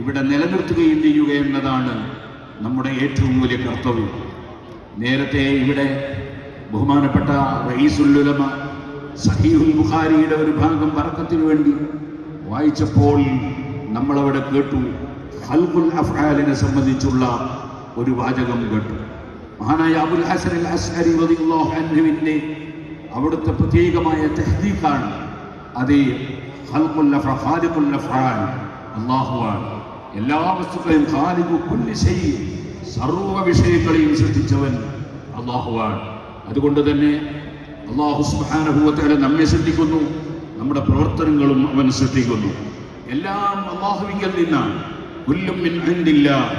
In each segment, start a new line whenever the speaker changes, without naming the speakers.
ഇവിടെ നിലനിർത്തുകയും ചെയ്യുക എന്നതാണ് നമ്മുടെ ഏറ്റവും വലിയ കർത്തവ്യം. നേരത്തെ ഇവിടെ ബഹുമാനപ്പെട്ട റഈസുൽ ഉലമ സഹീഹുൽ ബുഖാരിയുടെ ഒരു ഭാഗം ബർക്കത്തിന് വേണ്ടി വായിച്ചപ്പോൾ നമ്മളവിടെ കേട്ടു, ഖൽഖുൽ അഫ്ആലിനെ സംബന്ധിച്ചുള്ള ഒരു വാചകം കേട്ടു. മഹാനായ അബുൽ ഹസൻ അൽ അശ്അരി റളിയല്ലാഹു അൻഹുവിന്റെ അവിടുത്തെ പ്രത്യേകമായ തഹ്ദീഖാണ് അത്. ഖൽഖുൽ ഖാലിഖുൽ അഫ്ആൽ അല്ലാഹുവാണ്. എല്ലാ വസ്തുക്കളെയും ഖാലിഖു കുല്ലി ശൈ, സർവ്വ വിഷയങ്ങളെയും സൃഷ്ടിച്ചവൻ അല്ലാഹുവാണ്. അതുകൊണ്ട് തന്നെ അല്ലാഹു സുബ്ഹാനഹു വ തആല നമ്മെ സൃഷ്ടിക്കുന്നു, നമ്മുടെ പ്രവർത്തനങ്ങളും അവൻ സൃഷ്ടിക്കുന്നു. എല്ലാം അല്ലാഹുവിങ്കൽ നിന്നാണ്. കുല്ലും മിൻ ഇൻദില്ലാഹ്.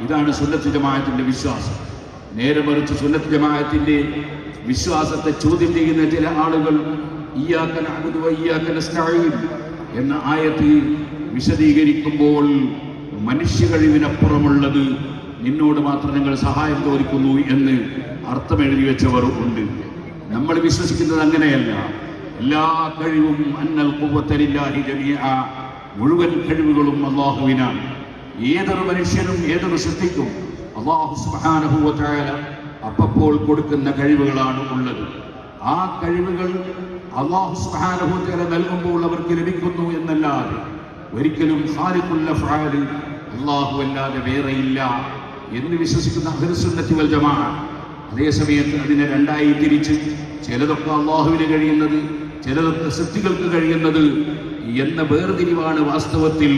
ഇതാണ് സുന്നത്ത് ജമാഅത്തിന്റെ വിശ്വാസം. നേരെ മറിച്ച് സുന്നത്ത് ജമാഅത്തിന്റെ വിശ്വാസത്തെ ചോദ്യം ചെയ്യുന്ന ചില ആളുകൾ ഇയ്യാക നഅ്ബുദു വ ഇയ്യാക നസ്തഈൻ എന്ന ആയത്ത് വിശദീകരിക്കുമ്പോൾ മനുഷ്യ കഴിവിനപ്പുറമുള്ളത് നിന്നോട് മാത്രം ഞങ്ങൾ സഹായം ചോദിക്കുന്നു എന്ന് അർത്ഥം എഴുതി വെച്ചവർ ഉണ്ട്. നമ്മൾ വിശ്വസിക്കുന്നത് അങ്ങനെയല്ല. എല്ലാ കഴിവും അന്നൽ ഖുവ്വത ലില്ലാഹി ജമീഅ, മുഴുവൻ കഴിവുകളും അല്ലാഹുവിനാണ്. ഏതൊരു മനുഷ്യനും ഏതൊരു സൃഷ്ടിക്കും അല്ലാഹു സുബ്ഹാനഹു വ തആല അപ്പോൾ കൊടുക്കുന്ന കഴിവുകളാണ് ഉള്ളത്. ആ കഴിവുകൾ അല്ലാഹു സുബ്ഹാനഹു വ തആല നൽകുമ്പോൾ അവർക്ക് ലഭിക്കുന്നു എന്നല്ലാതെ ഒരിക്കലും ഖാലിഖുൽ അഫ്ആൽ അല്ലാഹു അല്ലാതെ വേറെയില്ല എന്ന് വിശ്വസിക്കുന്ന അഹ്ലുസ് സുന്നത്തി വൽ ജമാഅ. അതേസമയത്ത് അതിനെ രണ്ടായി തിരിച്ച് ചിലതൊക്കെ അല്ലാഹുവിന് കഴിയുന്നത്, ചിലതൊക്കെ സൃഷ്ടികൾക്ക് കഴിയുന്നത് എന്ന വേർതിരിവാണ് വാസ്തവത്തിൽ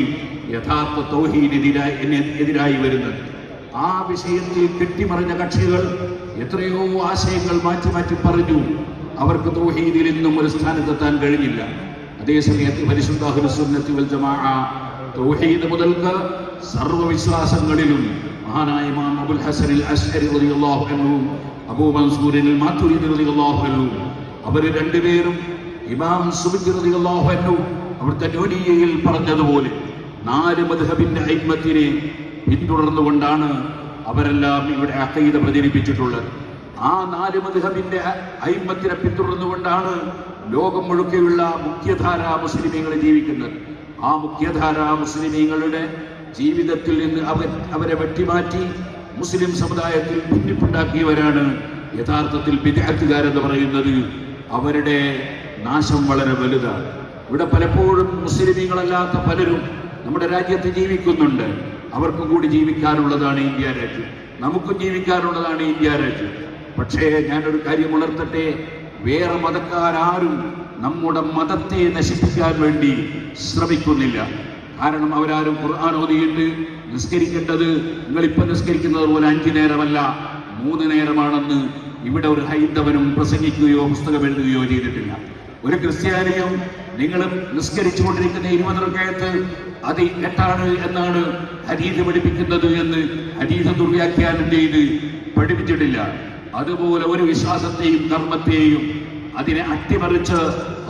യഥാർത്ഥ തൗഹീദിനെതിരായി വരുന്നത്. ആ വിഷയത്തിൽ കെട്ടിമറിഞ്ഞ കക്ഷികൾ എത്രയോ ആശയങ്ങൾ മാറ്റി മാറ്റി പറഞ്ഞു. അവർക്ക് തൗഹീദിൽ ഇന്നും ഒരു സ്ഥാനത്തെത്താൻ കഴിഞ്ഞില്ല. അതേസമയത്ത് പരിശുദ്ധ അഹ്ലുസ് സുന്നത്തി വൽ ജമാഅ തൗഹീദ് മുതൽക്ക് സർവ്വവിശ്വാസങ്ങളിലും മഹാനായ ഇമാം അബുൽ ഹസൻ അൽ അശ്അരി റളിയല്ലാഹു അൻഹു, അബൂ മൻസൂർ അൽ മാതുരിദി റളിയല്ലാഹു അൻഹു, അവർ രണ്ടുപേരും ഇമാം സുബ്കി റളിയല്ലാഹു അൻഹു അവിടുത്തെ നൂനിയയിൽ പറഞ്ഞതുപോലെ 4 മദ്ഹബിന്റെ അയിമ്മത്തിനെ പിന്തുടർന്നുകൊണ്ടാണ് അവരെല്ലാം ഇവിടെ അഖീദ പ്രചരിപ്പിച്ചിട്ടുള്ളത്. ആ 4 മദ്ഹബിന്റെ അയിമ്മത്തിനെ പിന്തുടർന്നുകൊണ്ടാണ് ലോകം മുഴുക്കെയുള്ള മുഖ്യധാരാ മുസ്ലിമീങ്ങൾ ജീവിക്കുന്നത്. ആ മുഖ്യധാരാ മുസ്ലിമീങ്ങളുടെ ജീവിതത്തിൽ നിന്ന് അവരെ വെട്ടിമാറ്റി മുസ്ലിം സമുദായത്തിൽ ഭിന്നിപ്പുണ്ടാക്കിയവരാണ് യഥാർത്ഥത്തിൽ ബിദ്അത്തുകാരെന്ന് പറയുന്നത്. അവരുടെ നാശം വളരെ വലുതാണ്. ഇവിടെ പലപ്പോഴും മുസ്ലിമീങ്ങളല്ലാത്ത പലരും നമ്മുടെ രാജ്യത്ത് ജീവിക്കുന്നുണ്ട്. അവർക്കും കൂടി ജീവിക്കാനുള്ളതാണ് ഇന്ത്യ രാജ്യം, നമുക്കും ജീവിക്കാനുള്ളതാണ് ഇന്ത്യ രാജ്യം. പക്ഷേ ഞാനൊരു കാര്യം ഉണർത്തട്ടെ, വേറെ മതക്കാരും നമ്മുടെ മതത്തെ നശിപ്പിക്കാൻ വേണ്ടി ശ്രമിക്കുന്നില്ല. കാരണം അവരാരും ഖുർആൻ ഓതിയിട്ട് നിസ്കരിക്കേണ്ടത് നിങ്ങളിപ്പോൾ നിസ്കരിക്കുന്നത് പോലെ 5 നേരമല്ല 3 നേരമാണെന്ന് ഇവിടെ ഒരു ഹൈന്ദവനും പ്രസംഗിക്കുകയോ പുസ്തകം എഴുതുകയോ ചെയ്തിട്ടില്ല. ഒരു ക്രിസ്ത്യാനിയും നിങ്ങൾ നിസ്കരിച്ചുകൊണ്ടിരിക്കുന്ന 20 റക്അത്ത് അത് 8 എന്നാണ് ഹദീസ് പഠിപ്പിക്കുന്നത് എന്ന് ഹദീസ് ദുർവ്യാഖ്യാനം ചെയ്ത് പഠിപ്പിച്ചിട്ടില്ല. അതുപോലെ ഒരു വിശ്വാസത്തെയും കർമ്മത്തെയും അതിനെ അട്ടിമറിച്ച്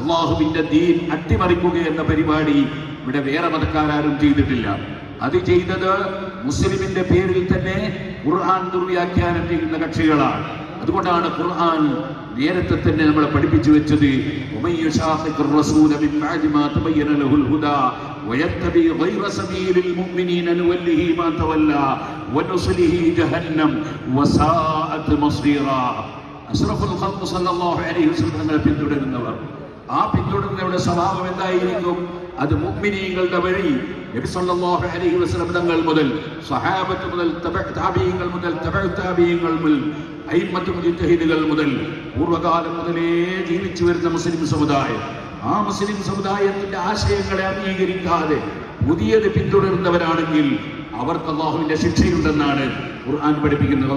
അള്ളാഹുവിന്റെ ദീൻ അട്ടിമറിക്കുക എന്ന പരിപാടി ഇവിടെ വേറെ മതക്കാരും ചെയ്തിട്ടില്ല. അത് ചെയ്തത് മുസ്ലിമിന്റെ പേരിൽ തന്നെ ഖുർആൻ ദുർവ്യാഖ്യാനം ചെയ്യുന്ന കക്ഷികളാണ്. അതുകൊണ്ടാണ് ഖുർആൻ നേരത്തെ തന്നെ നമ്മളെ പഠിപ്പിച്ചു വെച്ചത്, പിന്തുടരുന്നവർ. ആ പിന്തുടരുന്നവരുടെ സ്വഭാവം എന്തായിരിക്കും? അത് മുഅ്മിനീങ്ങളുടെ വഴി നബി സല്ലല്ലാഹു അലൈഹി വസല്ലം തങ്ങൾ മുതൽ സ്വഹാബത്ത് മുതൽ താബിഈങ്ങൾ മുതൽ താബിഈങ്ങൾ മുതൽ അയിമ്മത്ത് മുജ്തഹിദുകൾ മുതൽ പൂർവ്വകാലം മുതലേ ജീവിച്ചു വരുന്ന മുസ്ലിം സമുദായം, ആ മുസ്ലിം സമുദായത്തിന്റെ ആശയങ്ങളെ അംഗീകരിക്കാതെ പുതിയത് പിന്തുടരുന്നവരാണെങ്കിൽ അവർക്ക് അല്ലാഹുവിന്റെ ശിക്ഷയുണ്ടെന്നാണ് ഖുർആൻ പഠിപ്പിക്കുന്നത്.